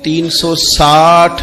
360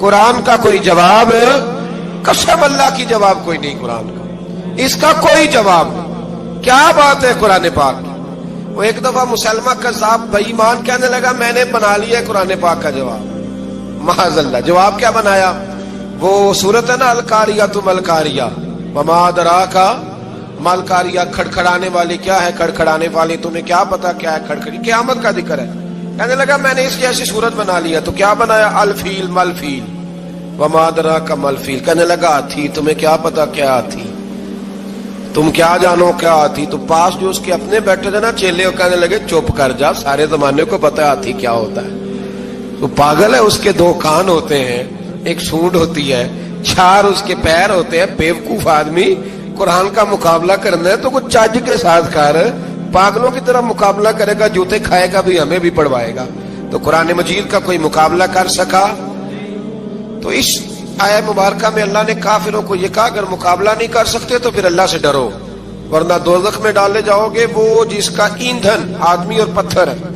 قرآن کا کوئی جواب، قسم اللہ کی جواب کوئی نہیں قرآن کا، اس کا کوئی جواب نہیں۔ کیا بات ہے قرآن پاک کی؟ وہ ایک دفعہ مسلمہ کذاب بے ایمان کہنے لگا میں نے بنا لیا ہے قرآن پاک کا جواب۔ معاذ اللہ، جواب کیا بنایا؟ وہ صورت ہے نا القاریہ ملقاریہ، وما ادراک ملقاریہ، کھڑکھڑانے والی کیا ہے، کھڑکھڑانے والی تمہیں کیا پتا کیا ہے کھڑکھڑی، قیامت کا ذکر ہے۔ کہنے لگا میں نے اس جیسی صورت بنا لیا، تو کیا بنایا؟ الفیل ملفیل، وما ادراک ملفیل۔ کہنے لگا ہاتھی، تمہیں کیا پتا کیا ہاتھی، تم کیا جانو کیا ہاتھی۔ تو پاس جو اس کے اپنے بیٹھے تھے نا چیلے، کہنے لگے چپ کر جا، سارے زمانے کو پتا ہے ہاتھی کیا ہوتا ہے۔ تو پاگل ہے، اس کے دو کان ہوتے ہیں، ایک سونڈ ہوتی ہے، چار اس کے پیر ہوتے ہیں۔ بیوقوف آدمی قرآن کا مقابلہ کرنا ہے تو کچھ چج کے ساتھ کر، پاگلوں کی طرح مقابلہ کرے گا، جوتے کھائے گا بھی، ہمیں بھی پڑھوائے گا۔ تو قرآن مجید کا کوئی مقابلہ کر سکا؟ تو اس آیہ مبارکہ میں اللہ نے کافروں کو یہ کہا اگر مقابلہ نہیں کر سکتے تو پھر اللہ سے ڈرو، ورنہ دوزخ میں ڈالے جاؤ گے، وہ جس کا ایندھن آدمی اور پتھر ہے،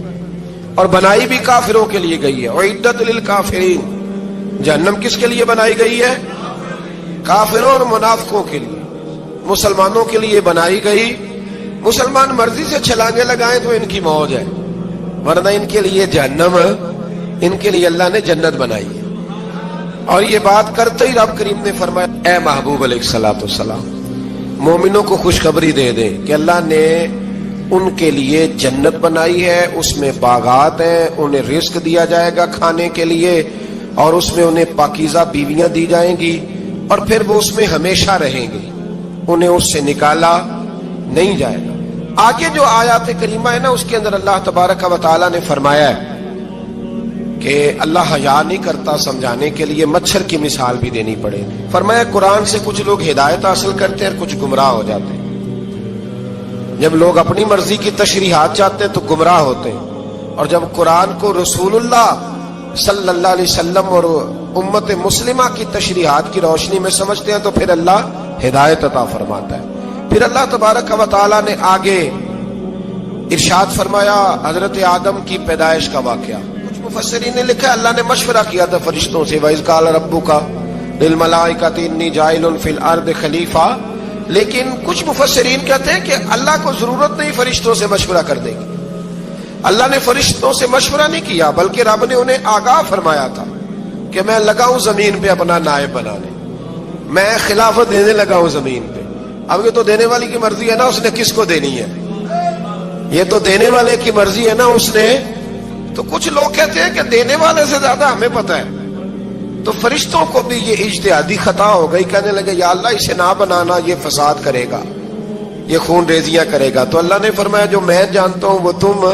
اور بنائی بھی کافروں کے لیے گئی ہے۔ اعدت للکافرین، جہنم کس کے لیے بنائی گئی ہے؟ کافروں اور منافقوں کے لیے۔ مسلمانوں کے لیے بنائی گئی، مسلمان مرضی سے چھلانگے لگائیں تو ان کی موج ہے، ورنہ ان کے لیے جہنم، ان کے لیے اللہ نے جنت بنائی ہے۔ اور یہ بات کرتے ہی رب کریم نے فرمایا اے محبوب علیہ الصلوۃ والسلام، مومنوں کو خوشخبری دے دیں کہ اللہ نے ان کے لیے جنت بنائی ہے، اس میں باغات ہیں، انہیں رزق دیا جائے گا کھانے کے لیے، اور اس میں انہیں پاکیزہ بیویاں دی جائیں گی، اور پھر وہ اس میں ہمیشہ رہیں گے، انہیں اس سے نکالا نہیں جائے گا۔ آگے جو آیات کریمہ ہے نا، اس کے اندر اللہ تبارک و تعالیٰ نے فرمایا ہے کہ اللہ حیا نہیں کرتا سمجھانے کے لیے، مچھر کی مثال بھی دینی پڑے۔ فرمایا قرآن سے کچھ لوگ ہدایت حاصل کرتے ہیں اور کچھ گمراہ ہو جاتے ہیں۔ جب لوگ اپنی مرضی کی تشریحات چاہتے ہیں تو گمراہ ہوتے ہیں، اور جب قرآن کو رسول اللہ صلی اللہ علیہ وسلم اور امت مسلمہ کی تشریحات کی روشنی میں سمجھتے ہیں تو پھر اللہ ہدایت عطا فرماتا ہے۔ پھر اللہ تبارک و تعالیٰ نے آگے ارشاد فرمایا حضرت آدم کی پیدائش کا واقعہ۔ کچھ مفسرین نے لکھا اللہ نے مشورہ کیا تھا فرشتوں سے، وَإِذْ قَالَ رَبُّكَ لِلْمَلَائِكَةِ إِنِّي جَاعِلٌ فِي الْأَرْضِ خَلِيفَةً، لیکن کچھ مفسرین کہتے ہیں کہ اللہ کو ضرورت نہیں فرشتوں سے مشورہ کرنے کی، اللہ نے فرشتوں سے مشورہ نہیں کیا، بلکہ رب نے انہیں آگاہ فرمایا تھا کہ میں لگا ہوں زمین پہ اپنا نائب بنانے، میں خلافت دینے لگا ہوں زمین پہ۔ اب یہ تو دینے والی کی مرضی ہے نا، اس نے کس کو دینی ہے، یہ تو دینے والے کی مرضی ہے نا، اس نے۔ تو کچھ لوگ کہتے ہیں کہ دینے والے سے زیادہ ہمیں پتہ ہے، تو فرشتوں کو بھی یہ اجتہادی خطا ہو گئی، کہنے لگے یا اللہ اسے نہ بنانا، یہ فساد کرے گا، یہ خون ریزیاں کرے گا۔ تو اللہ نے فرمایا جو میں جانتا ہوں وہ تم،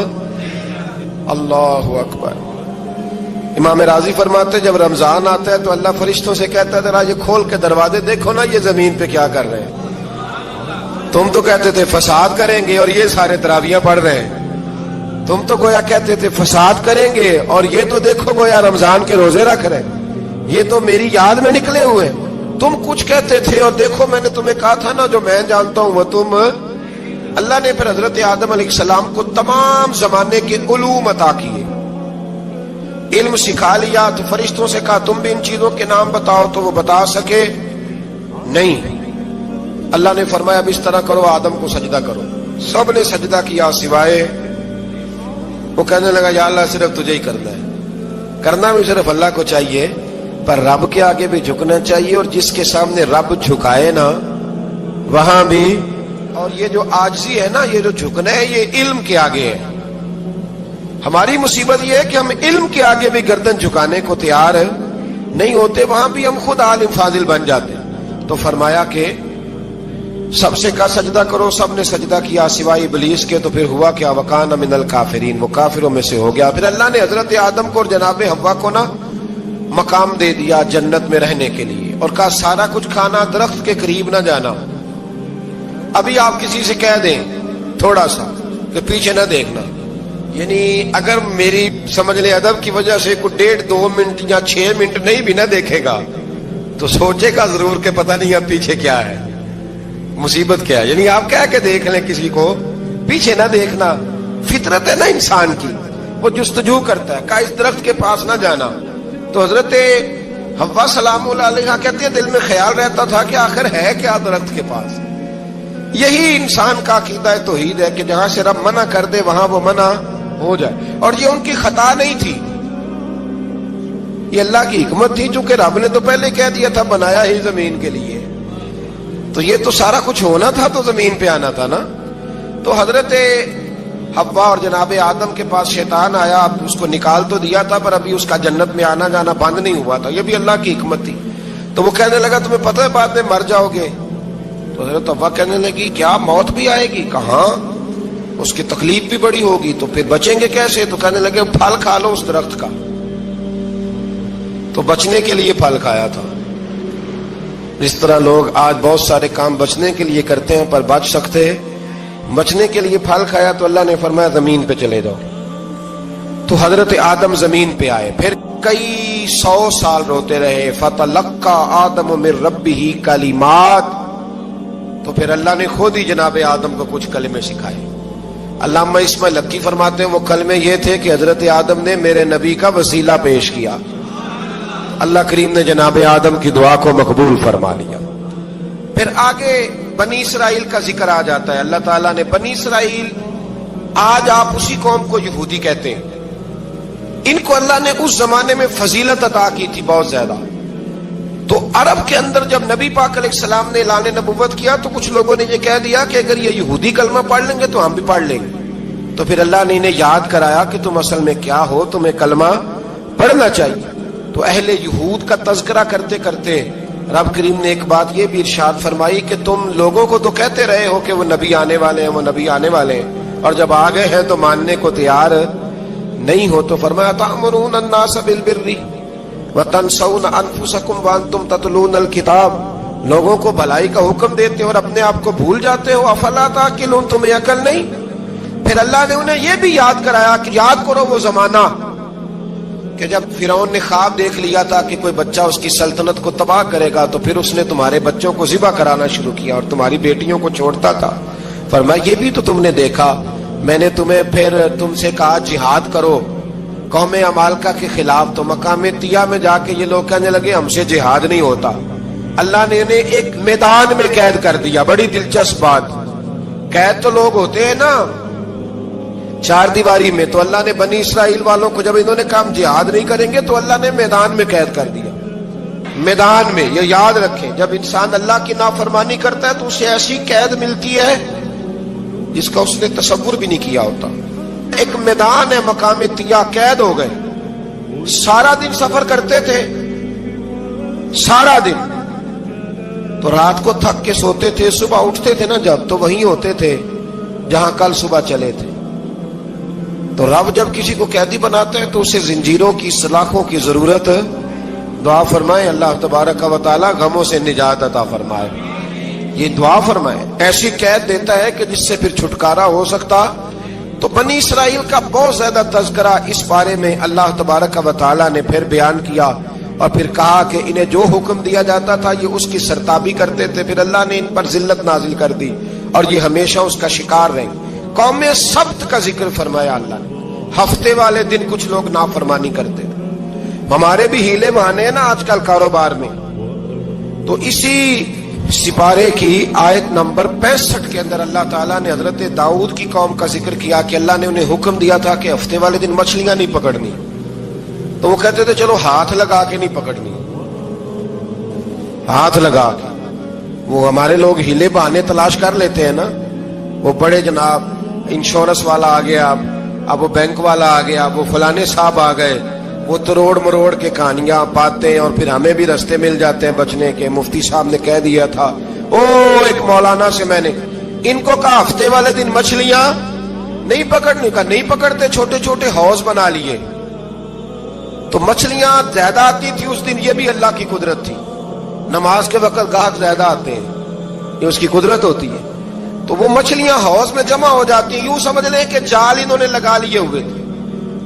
اللہ اکبر۔ امام راضی فرماتے جب رمضان آتا ہے تو اللہ فرشتوں سے کہتا ہے ذرا یہ کھول کے دروازے دیکھو نا یہ زمین پہ کیا کر رہے ہیں، تم تو کہتے تھے فساد کریں گے اور یہ سارے تراویحیں پڑھ رہے ہیں، تم تو گویا کہتے تھے فساد کریں گے اور یہ تو دیکھو گویا رمضان کے روزے رکھ رہے ہیں، یہ تو میری یاد میں نکلے ہوئے، تم کچھ کہتے تھے اور دیکھو میں نے تمہیں کہا تھا نا جو میں جانتا ہوں وہ تم۔ اللہ نے پھر حضرت آدم علیہ السلام کو تمام زمانے کے علوم عطا کیے، علم سکھا لیا۔ تو فرشتوں سے کہا تم بھی ان چیزوں کے نام بتاؤ، تو وہ بتا سکے نہیں۔ اللہ نے فرمایا اب اس طرح کرو آدم کو سجدہ کرو، سب نے سجدہ کیا سوائے، وہ کہنے لگا یا اللہ صرف تجھے ہی کرنا ہے، کرنا بھی صرف اللہ کو چاہیے، پر رب کے آگے بھی جھکنا چاہیے، اور جس کے سامنے رب جھکائے نا وہاں بھی۔ اور یہ جو عاجزی ہے نا، یہ جو جھکنا ہے یہ علم کے آگے ہے۔ ہماری مصیبت یہ ہے کہ ہم علم کے آگے بھی گردن جھکانے کو تیار نہیں ہوتے، وہاں بھی ہم خود عالم فاضل بن جاتے۔ تو فرمایا کہ سب سے کہا سجدہ کرو، سب نے سجدہ کیا سوائے ابلیس کے۔ تو پھر ہوا کیا وکان من الکافرین، وہ کافروں میں سے ہو گیا۔ پھر اللہ نے حضرت آدم کو اور جناب حوا کو نا مقام دے دیا جنت میں رہنے کے لیے، اور کہا سارا کچھ کھانا، درخت کے قریب نہ جانا۔ ابھی آپ کسی سے کہہ دیں تھوڑا سا کہ پیچھے نہ دیکھنا، یعنی اگر میری سمجھ لیں ادب کی وجہ سے کوئی 1.5-2 منٹ یا 6 منٹ نہیں بھی نہ دیکھے گا تو سوچے گا ضرور کہ پتہ نہیں اب پیچھے کیا ہے، مصیبت کیا ہے۔ یعنی آپ کہہ کے دیکھ لیں کسی کو، پیچھے نہ دیکھنا، فطرت ہے نا انسان کی، وہ جستجو کرتا ہے، کہا اس درخت کے پاس نہ جانا۔ تو حضرت حوا سلام اللہ علیہا کہتے ہیں دل میں خیال رہتا تھا کہ آخر ہے کیا درخت کے پاس. یہی انسان کا عقیدہ توحید ہے کہ جہاں سے رب منع کر دے وہاں وہ منع ہو جائے. اور یہ ان کی خطا نہیں تھی, یہ اللہ کی حکمت تھی, چونکہ رب نے تو پہلے کہہ دیا تھا بنایا ہی زمین کے لیے, تو یہ تو سارا کچھ ہونا تھا تو زمین پہ آنا تھا نا. تو حضرت حوا اور جناب آدم کے پاس شیطان آیا, اب اس کو نکال تو دیا تھا پر ابھی اس کا جنت میں آنا جانا بند نہیں ہوا تھا, یہ بھی اللہ کی حکمت تھی. تو وہ کہنے لگا تمہیں پتہ ہے بعد میں مر جاؤ گے. تو حضرت حوا کہنے لگی کیا موت بھی آئے گی؟ کہاں, اس کی تکلیف بھی بڑی ہوگی, تو پھر بچیں گے کیسے؟ تو کہنے لگے پھل کھا لو اس درخت کا. تو بچنے کے لیے پھل کھایا تھا. اس طرح لوگ آج بہت سارے کام بچنے کے لیے کرتے ہیں پر بچ سکتے, بچنے کے لیے پھل کھایا تو اللہ نے فرمایا زمین پہ چلے جاؤ. تو حضرت آدم زمین پہ آئے, پھر کئی 100 سال روتے رہے. فتلقى آدم من ربہ کلمات, تو پھر اللہ نے خود ہی جناب آدم کو کچھ کلمے سکھائے. علامہ اسماعیل حقی فرماتے ہیں وہ کلمے یہ تھے کہ حضرت آدم نے میرے نبی کا وسیلہ پیش کیا, اللہ کریم نے جناب آدم کی دعا کو مقبول فرما لیا. پھر آگے بنی اسرائیل کا ذکر آ جاتا ہے. اللہ تعالیٰ نے بنی اسرائیل, آج آپ اسی قوم کو یہودی کہتے ہیں, ان کو اللہ نے اس زمانے میں فضیلت عطا کی تھی بہت زیادہ. تو عرب کے اندر جب نبی پاک علیہ السلام نے اعلان نبوت کیا تو کچھ لوگوں نے یہ کہہ دیا کہ اگر یہ یہودی کلمہ پڑھ لیں گے تو ہم بھی پڑھ لیں گے. تو پھر اللہ نے انہیں یاد کرایا کہ تم اصل میں کیا ہو, تمہیں کلمہ پڑھنا چاہیے. تو اہل یہود کا تذکرہ کرتے کرتے رب کریم نے ایک بات یہ بھی ارشاد فرمائی کہ تم لوگوں کو تو کہتے رہے ہو کہ وہ نبی آنے والے ہیں, وہ نبی آنے والے ہیں, اور جب آ گئے ہیں تو ماننے کو تیار نہیں ہو. تو فرمایا تأمرون الناس بالبر وتنسون انفسکم وانتم تتلون الکتاب, لوگوں کو بھلائی کا حکم دیتے ہو اور اپنے آپ کو بھول جاتے ہو. افلا تعقلون, تمہیں عقل نہیں؟ پھر اللہ نے انہیں یہ بھی یاد کرایا کہ یاد کرو وہ زمانہ کہ جب فرعون نے خواب دیکھ لیا تھا کہ کوئی بچہ اس کی سلطنت کو تباہ کرے گا, تو پھر اس نے تمہارے بچوں کو ذبح کرانا شروع کیا اور تمہاری بیٹیوں کو چھوڑتا تھا. فرمایا یہ بھی تو تم نے دیکھا, میں نے تمہیں پھر تم سے کہا جہاد کرو قوم عمالقہ کے خلاف, تو مقام طیہ میں جا کے یہ لوگ کہنے لگے ہم سے جہاد نہیں ہوتا. اللہ نے انہیں ایک میدان میں قید کر دیا. بڑی دلچسپ بات, قید تو لوگ ہوتے ہیں نا چار دیواری میں, تو اللہ نے بنی اسرائیل والوں کو جب انہوں نے کہا ہم جہاد نہیں کریں گے تو اللہ نے میدان میں قید کر دیا. میدان میں, یہ یاد رکھیں, جب انسان اللہ کی نافرمانی کرتا ہے تو اسے ایسی قید ملتی ہے جس کا اس نے تصور بھی نہیں کیا ہوتا. ایک میدان ہے مقام طیہ, قید ہو گئے, سارا دن سفر کرتے تھے, سارا دن, تو رات کو تھک کے سوتے تھے, صبح اٹھتے تھے نا جب, تو وہیں ہوتے تھے جہاں کل صبح چلے تھے. تو رب جب کسی کو قیدی بناتے ہیں تو اسے زنجیروں کی سلاخوں کی ضرورت, دعا فرمائے اللہ تبارک و تعالی غموں سے نجات عطا فرمائے. یہ دعا فرمائے, ایسی قید دیتا ہے کہ جس سے پھر چھٹکارا ہو سکتا. تو بنی اسرائیل کا بہت زیادہ تذکرہ اس بارے میں اللہ تبارک و تعالی نے پھر بیان کیا, اور پھر کہا کہ انہیں جو حکم دیا جاتا تھا یہ اس کی سرتابی کرتے تھے. پھر اللہ نے ان پر ذلت نازل کر دی اور یہ ہمیشہ اس کا شکار رہے. قوم سبت کا ذکر فرمایا اللہ نے, ہفتے والے دن کچھ لوگ نافرمانی کرتے تھے. ہمارے بھی ہیلے بہانے ہیں نا آج کل کاروبار میں. تو اسی سپارے کی آیت نمبر 65 کے اندر اللہ تعالیٰ نے حضرت داؤد کی قوم کا ذکر کیا کہ اللہ نے انہیں حکم دیا تھا کہ ہفتے والے دن مچھلیاں نہیں پکڑنی. تو وہ کہتے تھے چلو ہاتھ لگا کے نہیں پکڑنی, ہاتھ لگا کے. وہ ہمارے لوگ ہیلے بہانے تلاش کر لیتے ہیں نا, وہ بڑے جناب انشورنس والا آ گیا, اب وہ بینک والا آ گیا, وہ فلانے صاحب آ گئے, وہ تروڑ مروڑ کے کہانیاں باتیں, اور پھر ہمیں بھی رستے مل جاتے ہیں بچنے کے. مفتی صاحب نے کہہ دیا تھا, ایک مولانا سے میں نے ان کو کہا ہفتے والے دن مچھلیاں نہیں پکڑنے کا, نہیں پکڑتے, چھوٹے چھوٹے حوض بنا لیے. تو مچھلیاں زیادہ آتی تھی اس دن, یہ بھی اللہ کی قدرت تھی. نماز کے وقت گاہک زیادہ آتے ہیں, یہ اس کی قدرت ہوتی ہے. تو وہ مچھلیاں حوض میں جمع ہو جاتی ہیں, یوں سمجھ لیں کہ جال انہوں نے لگا لیے ہوئے تھے,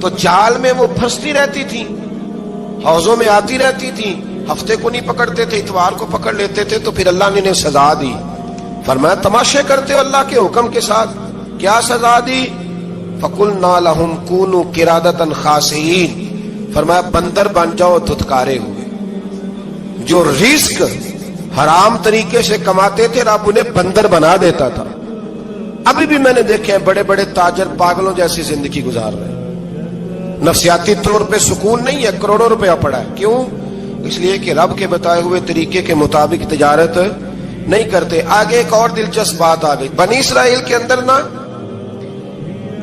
تو جال میں وہ پھنستی رہتی تھی, حوضوں میں آتی رہتی تھی. ہفتے کو نہیں پکڑتے تھے, اتوار کو پکڑ لیتے تھے. تو پھر اللہ نے انہیں سزا دی. فرمایا تماشے کرتے ہو اللہ کے حکم کے ساتھ, کیا سزا دی؟ فَقُلْنَا لَهُمْ كُونُوا قِرَادَةً خَاسِئِينَ, فرمایا بندر بن جاؤ دھتکارے ہوئے. جو رزق حرام طریقے سے کماتے تھے رب انہیں بندر بنا دیتا تھا. ابھی بھی میں نے دیکھے ہیں بڑے بڑے تاجر پاگلوں جیسی زندگی گزار رہے ہیں. نفسیاتی طور پہ سکون نہیں ہے, کروڑوں روپیہ پڑا ہے. کیوں؟ اس لیے کہ رب کے بتائے ہوئے طریقے کے مطابق تجارت نہیں کرتے. آگے ایک اور دلچسپ بات آ گئی. بنی اسرائیل کے اندر نا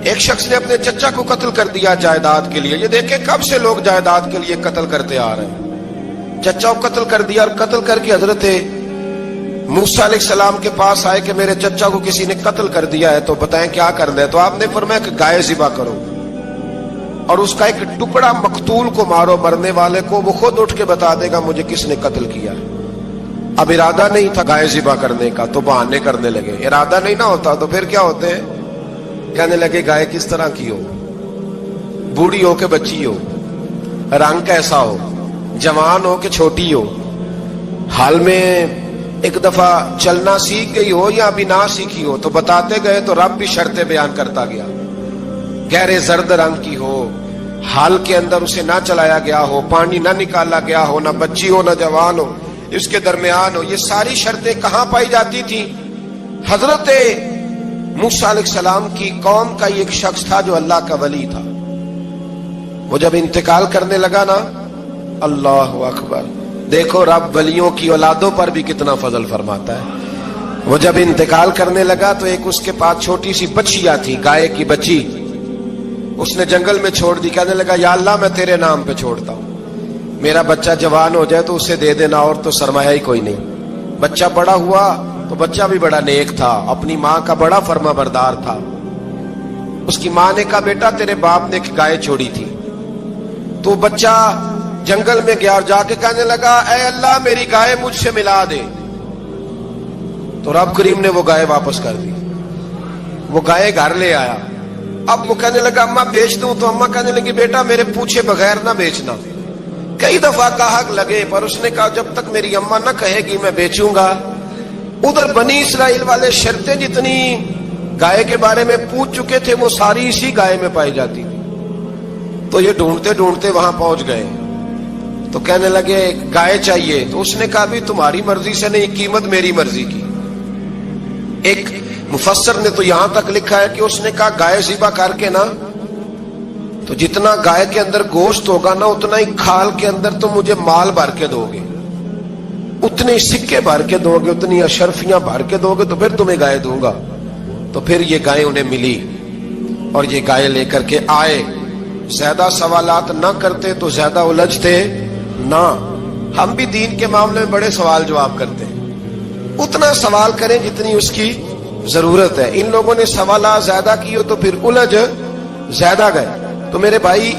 ایک شخص نے اپنے چچا کو قتل کر دیا جائیداد کے لیے. یہ دیکھیں کب سے لوگ جائیداد کے لیے قتل کرتے آ رہے ہیں. چچا کو قتل کر دیا, اور قتل کر کے حضرت موسیٰ علیہ السلام کے پاس آئے کہ میرے چچا کو کسی نے قتل کر دیا ہے, تو بتائیں کیا کرنا ہے. تو آپ نے فرمایا کہ گائے ذبح کرو اور اس کا ایک ٹکڑا مقتول کو مارو, مرنے والے کو, وہ خود اٹھ کے بتا دے گا مجھے کس نے قتل کیا ہے. اب ارادہ نہیں تھا گائے ذبح کرنے کا تو بہانے کرنے لگے. ارادہ نہیں نہ ہوتا تو پھر کیا ہوتے ہیں, کہنے لگے گائے کس طرح کی ہو, بوڑھی ہو کہ بچی ہو, رنگ کیسا ہو, جوان ہو کہ چھوٹی ہو, حال میں ایک دفعہ چلنا سیکھ گئی ہو یا ابھی نہ سیکھی ہو. تو بتاتے گئے تو رب بھی شرطیں بیان کرتا گیا. گہرے زرد رنگ کی ہو, حال کے اندر اسے نہ چلایا گیا ہو, پانی نہ نکالا گیا ہو, نہ بچی ہو نہ جوان ہو, اس کے درمیان ہو. یہ ساری شرطیں کہاں پائی جاتی تھی؟ حضرت موسیٰ علیہ السلام کی قوم کا ایک شخص تھا جو اللہ کا ولی تھا. وہ جب انتقال کرنے لگا نا, اللہ اکبر, دیکھو رب ولیوں کی اولادوں پر بھی کتنا فضل فرماتا ہے. وہ جب انتقال کرنے لگا تو ایک اس کے پاس چھوٹی سی بچیا تھی, گائے کی بچی, اس نے جنگل میں چھوڑ دی. کہنے لگا یا اللہ میں تیرے نام پہ چھوڑتا ہوں, میرا بچہ جوان ہو جائے تو اسے دے دینا, اور تو سرمایہ ہی کوئی نہیں. بچہ بڑا ہوا تو بچہ بھی بڑا نیک تھا, اپنی ماں کا بڑا فرما بردار تھا. اس کی ماں نے کہا بیٹا تیرے باپ نے ایک گائے چھوڑی تھی. تو بچہ جنگل میں گیا اور جا کے کہنے لگا اے اللہ میری گائے مجھ سے ملا دے. تو رب کریم نے وہ گائے واپس کر دی. وہ گائے گھر لے آیا. اب وہ کہنے لگا اماں بیچ دوں, تو اماں کہنے لگی بیٹا میرے پوچھے بغیر نہ بیچنا. کئی دفعہ کہا لگے پر اس نے کہا جب تک میری اماں نہ کہے گی میں بیچوں گا. ادھر بنی اسرائیل والے شرطیں جتنی گائے کے بارے میں پوچھ چکے تھے وہ ساری اسی گائے میں پائی جاتی تھی. تو یہ ڈھونڈتے ڈھونڈتے وہاں پہنچ گئے. تو کہنے لگے گائے چاہیے. تو اس نے کہا بھی تمہاری مرضی سے نہیں, قیمت میری مرضی کی. ایک مفسر نے تو یہاں تک لکھا ہے کہ اس نے کہا گائے ذبح کر کے نا, تو جتنا گائے کے اندر گوشت ہوگا نا اتنا ہی کھال کے اندر تو مجھے مال بھر کے دو گے, اتنے سکے بھر کے دو گے, اتنی اشرفیاں بھر کے دو گے, تو پھر تمہیں گائے دوں گا. تو پھر یہ گائے انہیں ملی اور یہ گائے لے کر کے آئے. زیادہ سوالات نہ کرتے تو زیادہ الجھتے نہ. ہم بھی دین کے معاملے میں بڑے سوال جواب کرتے ہیں, اتنا سوال کریں جتنی اس کی ضرورت ہے. ان لوگوں نے سوالات زیادہ کیے تو پھر الجھ زیادہ گئے. تو میرے بھائی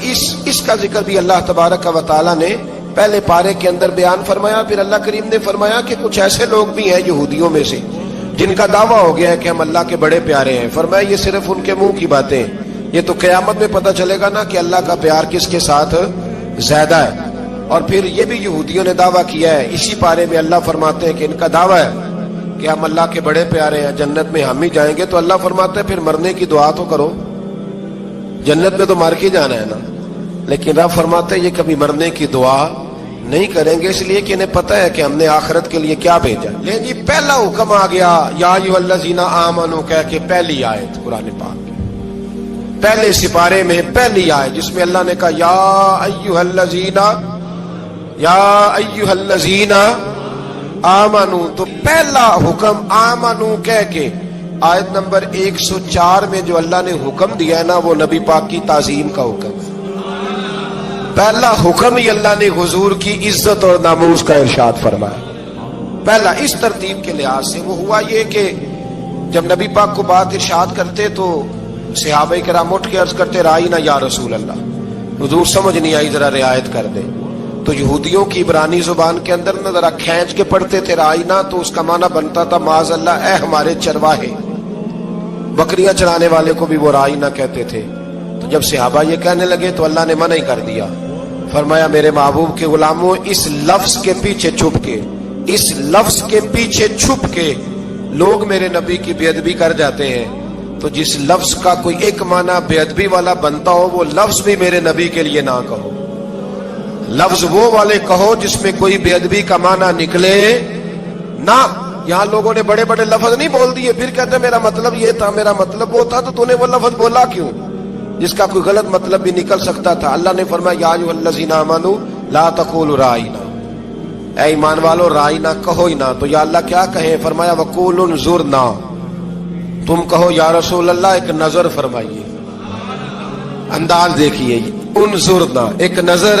اس کا ذکر بھی اللہ تبارک و تعالیٰ نے پہلے پارے کے اندر بیان فرمایا. پھر اللہ کریم نے فرمایا کہ کچھ ایسے لوگ بھی ہیں یہودیوں میں سے جن کا دعویٰ ہو گیا ہے کہ ہم اللہ کے بڑے پیارے ہیں. فرمایا یہ صرف ان کے منہ کی باتیں, یہ تو قیامت میں پتہ چلے گا نا کہ اللہ کا پیار کس کے ساتھ زیادہ ہے. اور پھر یہ بھی یہودیوں نے دعویٰ کیا ہے, اسی پارے میں اللہ فرماتے ہیں کہ ان کا دعویٰ ہے کہ ہم اللہ کے بڑے پیارے ہیں, جنت میں ہم ہی جائیں گے. تو اللہ فرماتے ہیں پھر مرنے کی دعا تو کرو, جنت میں تو مر کے جانا ہے نا. لیکن رب فرماتے ہیں یہ کبھی مرنے کی دعا نہیں کریں گے, اس لیے کہ انہیں پتہ ہے کہ ہم نے آخرت کے لیے کیا بھیجا. لیکن جی پہلا حکم آ گیا یا ایھا الذین آمنوا کہہ کے, پہلی آیت قرآن پاک پہلے سپارے میں پہلی آیت جس میں اللہ نے کہا یا ایھا الذین آمنوا. تو پہلا حکم آمنوا کہہ کے آیت نمبر 104 میں جو اللہ نے حکم دیا ہے نا وہ نبی پاک کی تعظیم کا حکم ہے. پہلا حکم ہی اللہ نے حضور کی عزت اور ناموس کا ارشاد فرمایا. پہلا اس ترتیب کے لحاظ سے وہ ہوا یہ کہ جب نبی پاک کو بات ارشاد کرتے تو صحابہ کرام اٹھ کے عرض کرتے رائینا یا رسول اللہ, حضور سمجھ نہیں آئی ذرا رعایت کر دے. تو یہودیوں کی عبرانی زبان کے اندر نہ ذرا کھینچ کے پڑھتے تھے رائینا, تو اس کا معنی بنتا تھا معاذ اللہ اے ہمارے چرواہے. بکریاں چرانے والے کو بھی وہ رائینا کہتے تھے. تو جب صحابہ یہ کہنے لگے تو اللہ نے منع ہی کر دیا. فرمایا میرے محبوب کے غلاموں, اس لفظ کے پیچھے چھپ کے, اس لفظ کے پیچھے چھپ کے لوگ میرے نبی کی بے ادبی کر جاتے ہیں. تو جس لفظ کا کوئی ایک معنی بے ادبی والا بنتا ہو وہ لفظ بھی میرے نبی کے لیے نہ کہو. لفظ وہ والے کہو جس میں کوئی بے ادبی کا معنی نکلے نہ. یہاں لوگوں نے بڑے بڑے لفظ نہیں بول دیے پھر کہتے ہیں میرا مطلب یہ تھا میرا مطلب وہ تھا. تو تو نے وہ لفظ بولا کیوں جس کا کوئی غلط مطلب بھی نکل سکتا تھا؟ اللہ نے فرمایا یا ایھا الذین آمنوا لا تقولوا رائنا، اے ایمان والو رائنا کہو ہی نہ. تو یا اللہ کیا کہیں؟ فرمایا وقولوا انظرنا، تم کہو یا رسول اللہ ایک نظر فرمائیے. انداز دیکھیے، انظرنا ایک نظر.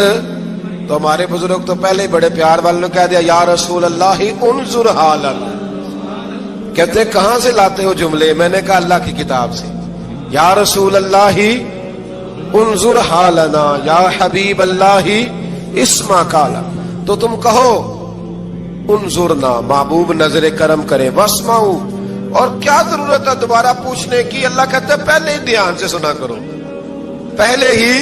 تو ہمارے بزرگ تو پہلے ہی بڑے پیار والوں نے کہہ دیا یا رسول اللہ انظر حالنا. کہتے کہاں سے لاتے ہو جملے؟ میں نے کہا اللہ کی کتاب سے. یا رسول اللہ انظر حالنا یا حبیب اللہ اسما کالا. تو تم کہو انظرنا، محبوب نظر کرم کرے، واسمعوا، اور کیا ضرورت ہے دوبارہ پوچھنے کی؟ اللہ کہتے ہیں پہلے ہی دھیان سے سنا کرو، پہلے ہی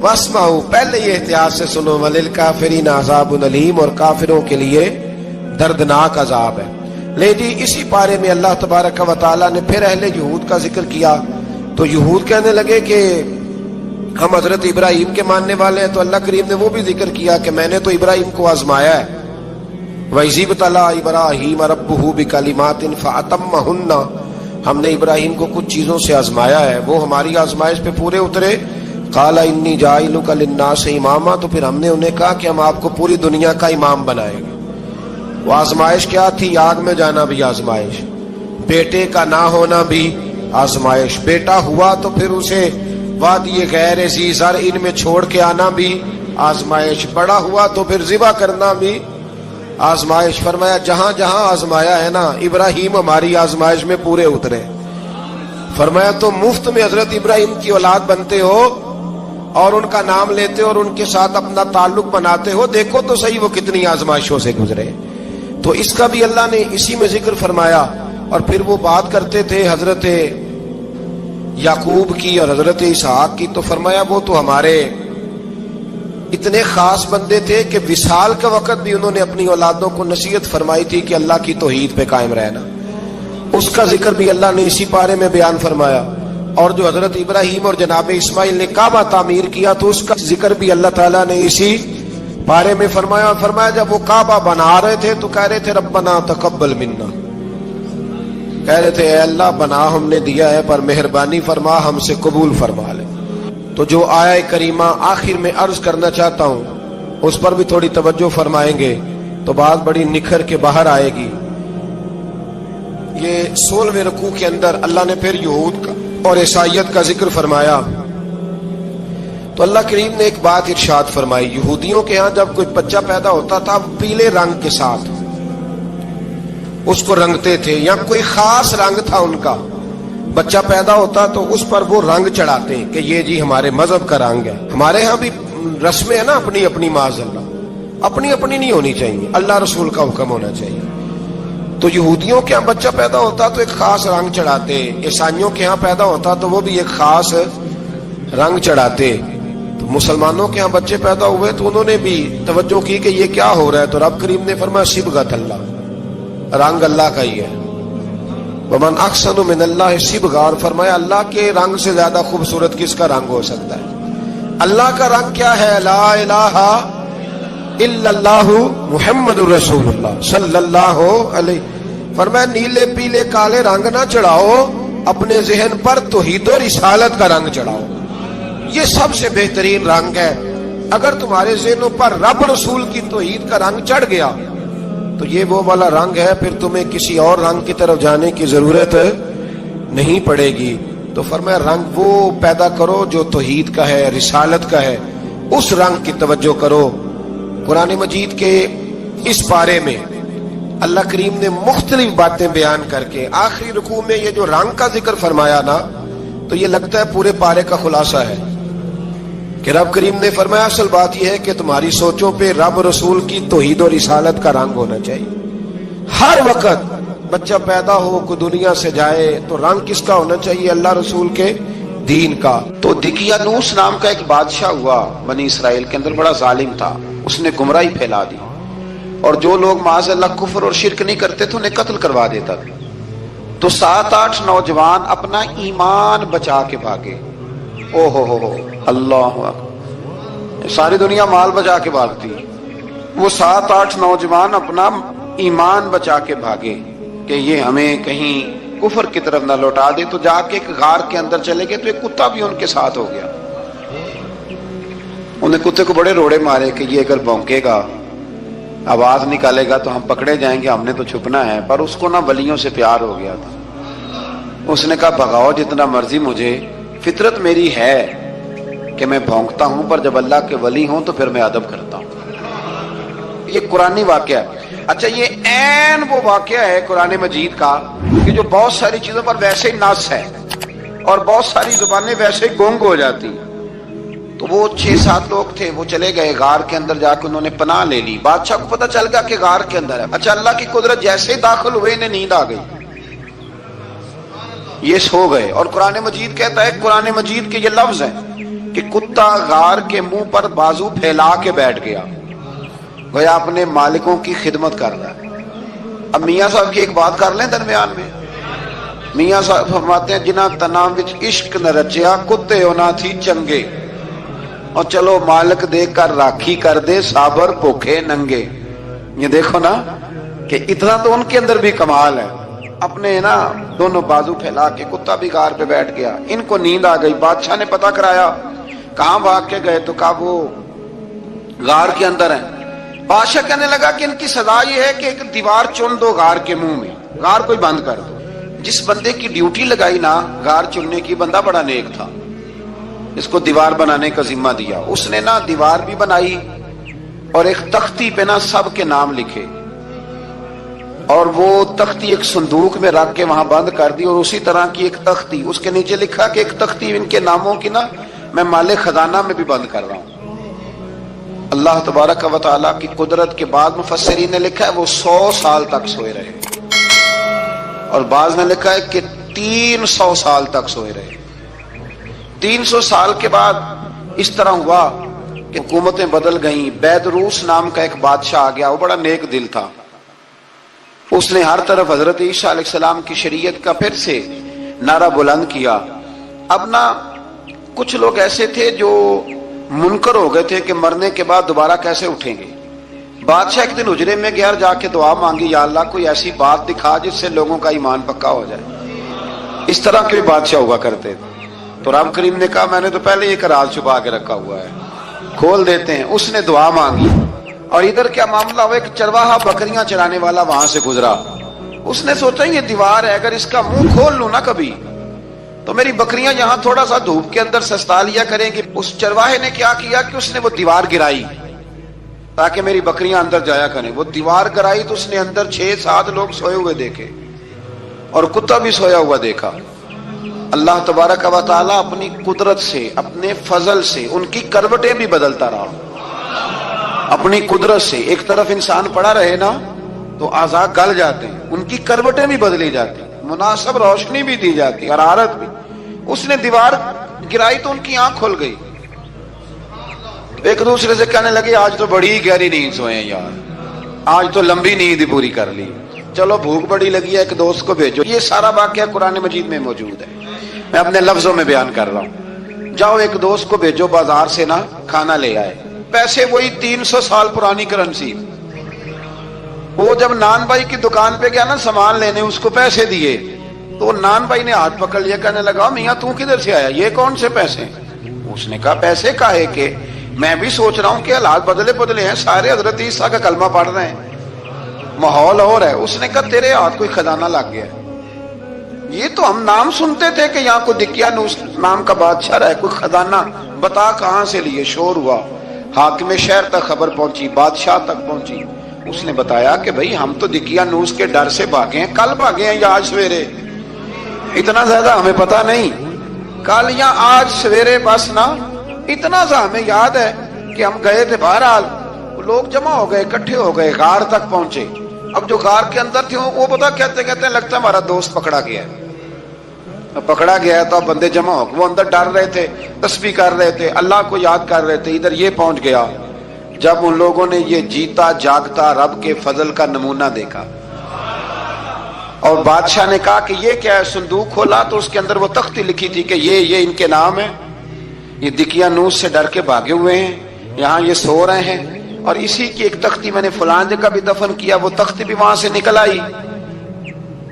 واسمعوا، پہلے ہی احتیاط سے سنو. وللکافرین عذاب الیم، اور کافروں کے لیے دردناک عذاب ہے. لے جی اسی پارے میں اللہ تبارک و تعالیٰ نے پھر اہل یہود کا ذکر کیا. تو یہود کہنے لگے کہ ہم حضرت ابراہیم کے ماننے والے ہیں. تو اللہ کریم نے وہ بھی ذکر کیا کہ میں نے تو ابراہیم کو آزمایا ہے. وَإِذِ ابْتَلَىٰ إِبْرَاهِيمَ رَبُّهُ بِكَلِمَاتٍ فَأَتَمَّهُنَّ، ہم نے ابراہیم کو کچھ چیزوں سے آزمایا ہے، وہ ہماری آزمائش پہ پورے اترے. قَالَ إِنِّي جَاعِلُكَ لِلنَّاسِ إِمَامًا، تو پھر ہم نے انہیں کہا کہ ہم آپ کو پوری دنیا کا امام بنائیں گے. وہ آزمائش کیا تھی؟ آگ میں جانا بھی آزمائش، بیٹے کا نہ ہونا بھی آزمائش، بیٹا ہوا تو پھر اسے وادی غیر ذی زرع میں چھوڑ کے آنا بھی آزمائش، بڑا ہوا تو پھر ذبح کرنا بھی آزمائش. فرمایا جہاں جہاں آزمایا ہے نا ابراہیم ہماری آزمائش میں پورے اترے. فرمایا تو مفت میں حضرت ابراہیم کی اولاد بنتے ہو اور ان کا نام لیتے ہو اور ان کے ساتھ اپنا تعلق بناتے ہو، دیکھو تو صحیح وہ کتنی آزمائشوں سے گزرے. تو اس کا بھی اللہ نے اسی میں ذکر فرمایا. اور پھر وہ بات کرتے تھے حضرت یعقوب کی اور حضرت اسحاق کی. تو فرمایا وہ تو ہمارے اتنے خاص بندے تھے کہ وصال کے وقت بھی انہوں نے اپنی اولادوں کو نصیحت فرمائی تھی کہ اللہ کی توحید پہ قائم رہنا. اس کا ذکر بھی اللہ نے اسی پارے میں بیان فرمایا. اور جو حضرت ابراہیم اور جناب اسماعیل نے کعبہ تعمیر کیا تو اس کا ذکر بھی اللہ تعالیٰ نے اسی بارے میں فرمایا. فرمایا جب وہ کعبہ بنا رہے تھے تو کہہ رہے تھے ربنا تقبل منا، کہہ رہے تھے اے اللہ بنا ہم نے دیا ہے پر مہربانی فرما ہم سے قبول فرما لے. تو جو آیہ کریمہ آخر میں عرض کرنا چاہتا ہوں اس پر بھی تھوڑی توجہ فرمائیں گے تو بات بڑی نکھر کے باہر آئے گی. یہ 16ویں رکوع کے اندر اللہ نے پھر یہود کا اور عیسائیت کا ذکر فرمایا. تو اللہ کریم نے ایک بات ارشاد فرمائی. یہودیوں کے ہاں جب کوئی بچہ پیدا ہوتا تھا پیلے رنگ کے ساتھ اس کو رنگتے تھے، یا کوئی خاص رنگ تھا ان کا. بچہ پیدا ہوتا تو اس پر وہ رنگ چڑھاتے کہ یہ جی ہمارے مذہب کا رنگ ہے. ہمارے ہاں بھی رسمیں ہیں نا اپنی اپنی، معاذ اللہ اپنی اپنی نہیں ہونی چاہیے، اللہ رسول کا حکم ہونا چاہیے. تو یہودیوں کے ہاں بچہ پیدا ہوتا تو ایک خاص رنگ چڑھاتے، عیسائیوں کے ہاں پیدا ہوتا تو وہ بھی ایک خاص رنگ چڑھاتے. تو مسلمانوں کے ہاں بچے پیدا ہوئے تو انہوں نے بھی توجہ کی کہ یہ کیا ہو رہا ہے. تو رب کریم نے فرمایا صبغۃ اللہ، رنگ اللہ کا ہی ہے. ومن احسن من اللہ صبغہ، اور فرمایا اللہ کے رنگ سے زیادہ خوبصورت کس کا رنگ ہو سکتا ہے؟ اللہ کا رنگ کیا ہے؟ لا الہ الا اللہ محمد رسول اللہ صلی اللہ علیہ. فرمایا نیلے پیلے کالے رنگ نہ چڑھاؤ، اپنے ذہن پر توحید و رسالت کا رنگ چڑھاؤ. یہ سب سے بہترین رنگ ہے. اگر تمہارے ذہنوں پر رب رسول کی توحید کا رنگ چڑھ گیا تو یہ وہ والا رنگ ہے، پھر تمہیں کسی اور رنگ کی طرف جانے کی ضرورت نہیں پڑے گی. تو فرمایا رنگ وہ پیدا کرو جو توحید کا ہے، رسالت کا ہے، اس رنگ کی توجہ کرو. قرآن مجید کے اس پارے میں اللہ کریم نے مختلف باتیں بیان کر کے آخری رکوع میں یہ جو رنگ کا ذکر فرمایا نا تو یہ لگتا ہے پورے پارے کا خلاصہ ہے کہ رب کریم نے فرمایا اصل بات یہ ہے کہ تمہاری سوچوں پہ رب رسول کی توحید و رسالت کا رنگ ہونا چاہیے. ہر وقت بچہ پیدا ہو کوئی دنیا سے جائے تو رنگ کس کا ہونا چاہیے؟ اللہ رسول کے دین کا. تو دقیانوس نام کا ایک بادشاہ ہوا بنی اسرائیل کے اندر، بڑا ظالم تھا. اس نے گمراہی پھیلا دی اور جو لوگ معاذ اللہ کفر اور شرک نہیں کرتے تھے انہیں قتل کروا دیتا تھا. تو 7-8 نوجوان اپنا ایمان بچا کے بھاگے. او ہو اللہ ساری دنیا مال بچا کے بھاگتی، وہ 7-8 نوجوان اپنا ایمان بچا کے بھاگے کہ یہ ہمیں کہیں کفر کی طرف نہ لوٹا دے، تو جا کے ایک غار کے اندر چلے گئے تو ایک کتا بھی ان کے ساتھ ہو گیا۔ انہیں کتے کو بڑے روڑے مارے کہ یہ اگر بھونکے گا، آواز نکالے گا تو ہم پکڑے جائیں گے، ہم نے تو چھپنا ہے۔ پر اس کو نہ ولیوں سے پیار ہو گیا تھا، اس نے کہا بھگاؤ جتنا مرضی مجھے، فطرت میری ہے کہ میں بھونکتا ہوں، پر جب اللہ کے ولی ہوں تو پھر میں ادب کرتا ہوں۔ یہ قرآنی واقعہ ہے۔ اچھا، یہ عین وہ واقعہ ہے قرآن مجید کا کہ جو بہت ساری چیزوں پر ویسے ہی نص ہے اور بہت ساری زبانیں ویسے گونگ ہو جاتی۔ تو وہ 6-7 لوگ تھے، وہ چلے گئے غار کے اندر، جا کے انہوں نے پناہ لے لی۔ بادشاہ کو پتہ چل گیا کہ غار کے اندر ہے۔ اچھا، اللہ کی قدرت، جیسے ہی داخل ہوئے انہیں نیند آ گئی، یہ سو گئے۔ اور قرآن مجید کہتا ہے، قرآن مجید کے یہ لفظ ہیں کہ کتا غار کے منہ پر بازو پھیلا کے بیٹھ گیا، گویا اپنے مالکوں کی خدمت کر رہا ہے۔ اب میاں صاحب کی ایک بات کر لیں درمیان میں، میاں صاحب فرماتے ہیں جنہ تنام وچ عشق نہ رچیا، کتے ہونا تھی چنگے، اور چلو مالک دیکھ کر راکھی کر دے، صابر بھوکے ننگے۔ یہ دیکھو نا کہ اتنا تو ان کے اندر بھی کمال ہے، اپنے نا دونوں بازو پھیلا کے، کتا بھی غار پہ بیٹھ گیا۔ ان کو نیند آ گئی، بادشاہ نے پتہ کرایا کہاں بھاگ کے گئے، تو کہا وہ غار کے اندر ہیں۔ بادشاہ کہنے لگا کہ ان کی سزا یہ ہے کہ ایک دیوار چن دو غار کے منہ میں، غار کوئی بند کر دو۔ جس بندے کی ڈیوٹی لگائی نا غار چننے کی، بندہ بڑا نیک تھا، اس کو دیوار بنانے کا ذمہ دیا۔ اس نے نا دیوار بھی بنائی اور ایک تختی پہ نا سب کے نام لکھے، اور وہ تختی ایک صندوق میں رکھ کے وہاں بند کر دی، اور اسی طرح کی ایک تختی اس کے نیچے لکھا کہ ایک تختی ان کے ناموں کی نا میں مال خزانہ میں بھی بند کر رہا ہوں۔ اللہ تبارک و تعالیٰ کی قدرت کے بعد مفسرین نے لکھا ہے وہ 100 سال تک سوئے رہے، اور بعض نے لکھا ہے کہ 300 سال تک سوئے رہے۔ 300 سال کے بعد اس طرح ہوا کہ حکومتیں بدل گئیں۔ بیدروس نام کا ایک بادشاہ آ گیا، وہ بڑا نیک دل تھا، اس نے ہر طرف حضرت عیسیٰ علیہ السلام کی شریعت کا پھر سے نعرہ بلند کیا۔ اب نا کچھ لوگ ایسے تھے جو منکر ہو گئے تھے کہ مرنے کے بعد دوبارہ کیسے اٹھیں گے۔ بادشاہ ایک دن حجرے میں گیا، جا کے دعا مانگی، یا اللہ کوئی ایسی بات دکھا جس سے لوگوں کا ایمان پکا ہو جائے۔ اس طرح کے بادشاہ ہوا کرتے تھے۔ تو رب کریم نے کہا میں نے تو پہلے ایک راز چھپا کے رکھا ہوا ہے، کھول دیتے ہیں۔ اس نے دعا مانگی، اور ادھر کیا معاملہ ہوا، ایک چرواہا بکریاں چرانے والا وہاں سے گزرا۔ اس نے سوچا یہ دیوار ہے، اگر اس کا منہ کھول لوں نا کبھی تو میری بکریاں یہاں تھوڑا سا دھوپ کے اندر سستا لیا کریں گی۔ اس چرواہے نے کیا کیا کہ اس نے وہ دیوار گرائی تاکہ میری بکریاں اندر جایا کریں۔ وہ دیوار گرائی تو اس نے اندر 6-7 لوگ سوئے ہوئے دیکھے، اور کتا بھی سویا ہوا دیکھا۔ اللہ تبارک و تعالیٰ اپنی قدرت سے، اپنے فضل سے ان کی کروٹیں بھی بدلتا رہا۔ اپنی قدرت سے ایک طرف انسان پڑا رہے نا تو اعضاء گل جاتے ہیں، ان کی کروٹیں بھی بدلی جاتی، مناسب روشنی بھی دی جاتی، حرارت بھی۔ اس نے دیوار گرائی تو ان کی آنکھ کھل گئی، ایک دوسرے سے کہنے لگے آج تو بڑی گہری نیند سوئے ہیں یار، آج تو لمبی نیند پوری کر لی، چلو بھوک بڑی لگی ہے ایک دوست کو بھیجو۔ یہ سارا واقعہ قرآن مجید میں موجود ہے، میں اپنے لفظوں میں بیان کر رہا ہوں۔ جاؤ ایک دوست کو بھیجو بازار سے نا کھانا لے آئے، پیسے وہی 300 سال پرانی کرنسی۔ وہ جب نان بھائی کی دکان پہ گیا نا سامان لینے، اس کو پیسے دیے تو نان بھائی نے ہاتھ پکڑ لیا، کہنے لگا میاں تو کدھر سے آیا، یہ کون سے پیسے؟ اس نے کہا پیسے کاہے کہ میں بھی سوچ رہا ہوں کہ حالات بدلے ہیں، سارے حضرت عیسیٰ کا کلمہ پڑھ رہے ہیں، ماحول اور ہے۔ اس نے کہا تیرے ہاتھ کوئی خزانہ لگ گیا ہے، یہ تو ہم نام سنتے تھے کہ یہاں کوئی دقیانوس نام کا بادشاہ رہا ہے، کوئی خزانہ، بتا کہاں سے لیے؟ شور ہوا، حاکم شہر تک خبر پہنچی، بادشاہ تک پہنچی۔ اس نے بتایا کہ بھئی ہم تو دقیانوس کے ڈر سے بھاگے ہیں، کل بھاگے ہیں یا آج سویرے، اتنا زیادہ ہمیں پتا نہیں، کل یا آج سویرے بس نا اتنا سا ہمیں یاد ہے کہ ہم گئے تھے۔ بہرحال لوگ جمع ہو گئے، اکٹھے ہو گئے، غار تک پہنچے۔ اب جو غار کے اندر تھے وہ پتا کہتے لگتا ہے ہمارا دوست پکڑا گیا ہے، پکڑا گیا ہے۔ تو بندے جمع ہو گئے، وہ اندر ڈر رہے تھے، تسبیح کر رہے تھے، اللہ کو یاد کر رہے تھے۔ ادھر یہ پہنچ گیا، جب ان لوگوں نے یہ جیتا جاگتا رب کے فضل کا نمونہ دیکھا، اور بادشاہ نے کہا کہ یہ کیا ہے؟ صندوق کھولا تو اس کے اندر وہ تختی لکھی تھی کہ یہ ان کے نام ہے، یہ دقیانوس سے ڈر کے بھاگے ہوئے ہیں، یہاں یہ سو رہے ہیں اور اسی کی ایک تختی میں نے فلاں جگہ بھی دفن کیا، وہ تختی بھی وہاں سے نکل آئی۔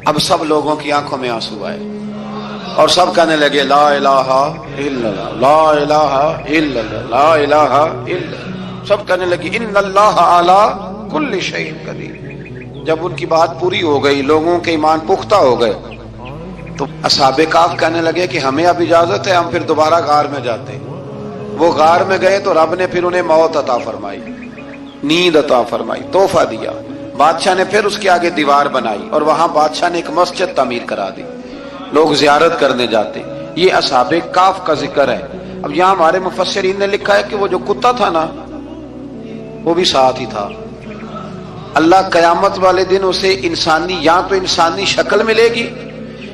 اب سب لوگوں کی آنکھوں میں آنسو آئے اور سب کہنے لگے لا الہ الا اللہ، لا الہ الا اللہ، لا الہ الا اللہ۔ سب کہنے لگے ان اللہ علی کل شیء قدیر۔ جب ان کی بات پوری ہو گئی، لوگوں کے ایمان پختہ ہو گئے، تو اصحاب کہف کہنے لگے کہ ہمیں اب اجازت ہے، ہم پھر دوبارہ غار میں جاتے ہیں۔ وہ غار میں گئے تو رب نے پھر انہیں موت عطا فرمائی، نیند عطا فرمائی، تحفہ دیا۔ بادشاہ نے پھر اس کے آگے دیوار بنائی اور وہاں بادشاہ نے ایک مسجد تعمیر کرا دی، لوگ زیارت کرنے جاتے۔ یہ اصحاب کہف کا ذکر ہے۔ اب یہاں ہمارے مفسرین نے لکھا ہے کہ وہ جو کتا تھا نا، وہ بھی ساتھ ہی تھا۔ اللہ قیامت والے دن اسے انسانی، یا تو انسانی شکل ملے گی،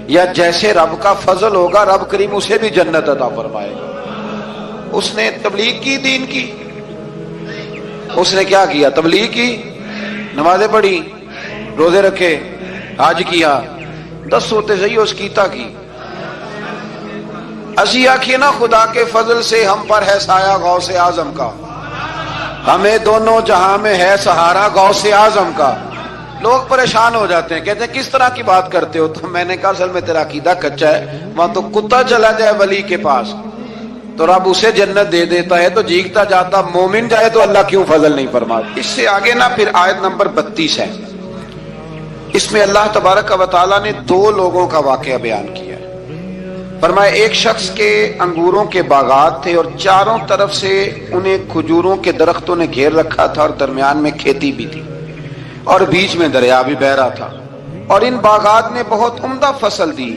یا جیسے رب کا فضل ہوگا رب کریم اسے بھی جنت عطا فرمائے گا۔ اس نے تبلیغ کی، دین کی، اس نے کیا کیا؟ تبلیغ کی، نمازیں پڑھی، روزے رکھے، حج کیا، 10 صورتیں صحیح اس کیتا کی۔ اسی آخیے نا خدا کے فضل سے ہم پر ہے سایہ غوث اعظم کا، ہمیں دونوں جہاں میں ہے سہارا غوث اعظم کا۔ لوگ پریشان ہو جاتے ہیں، کہتے ہیں کس طرح کی بات کرتے ہو؟ تو میں نے کہا اصل میں تیرا عقیدہ کچا ہے۔ وہاں تو کتا چلا جائے ولی کے پاس تو رب اسے جنت دے دیتا ہے، تو جھیکتا جاتا مومن جائے تو اللہ کیوں فضل نہیں فرماتا؟ اس سے آگے نا پھر آیت نمبر 32 ہے، اس میں اللہ تبارک و تعالیٰ نے 2 لوگوں کا واقعہ بیان کیا ہے۔ فرمایا ایک شخص کے انگوروں کے باغات تھے اور چاروں طرف سے انہیں کھجوروں کے درختوں نے گھیر رکھا تھا اور درمیان میں کھیتی بھی تھی اور بیچ میں دریا بھی بہ رہا تھا، اور ان باغات نے بہت عمدہ فصل دی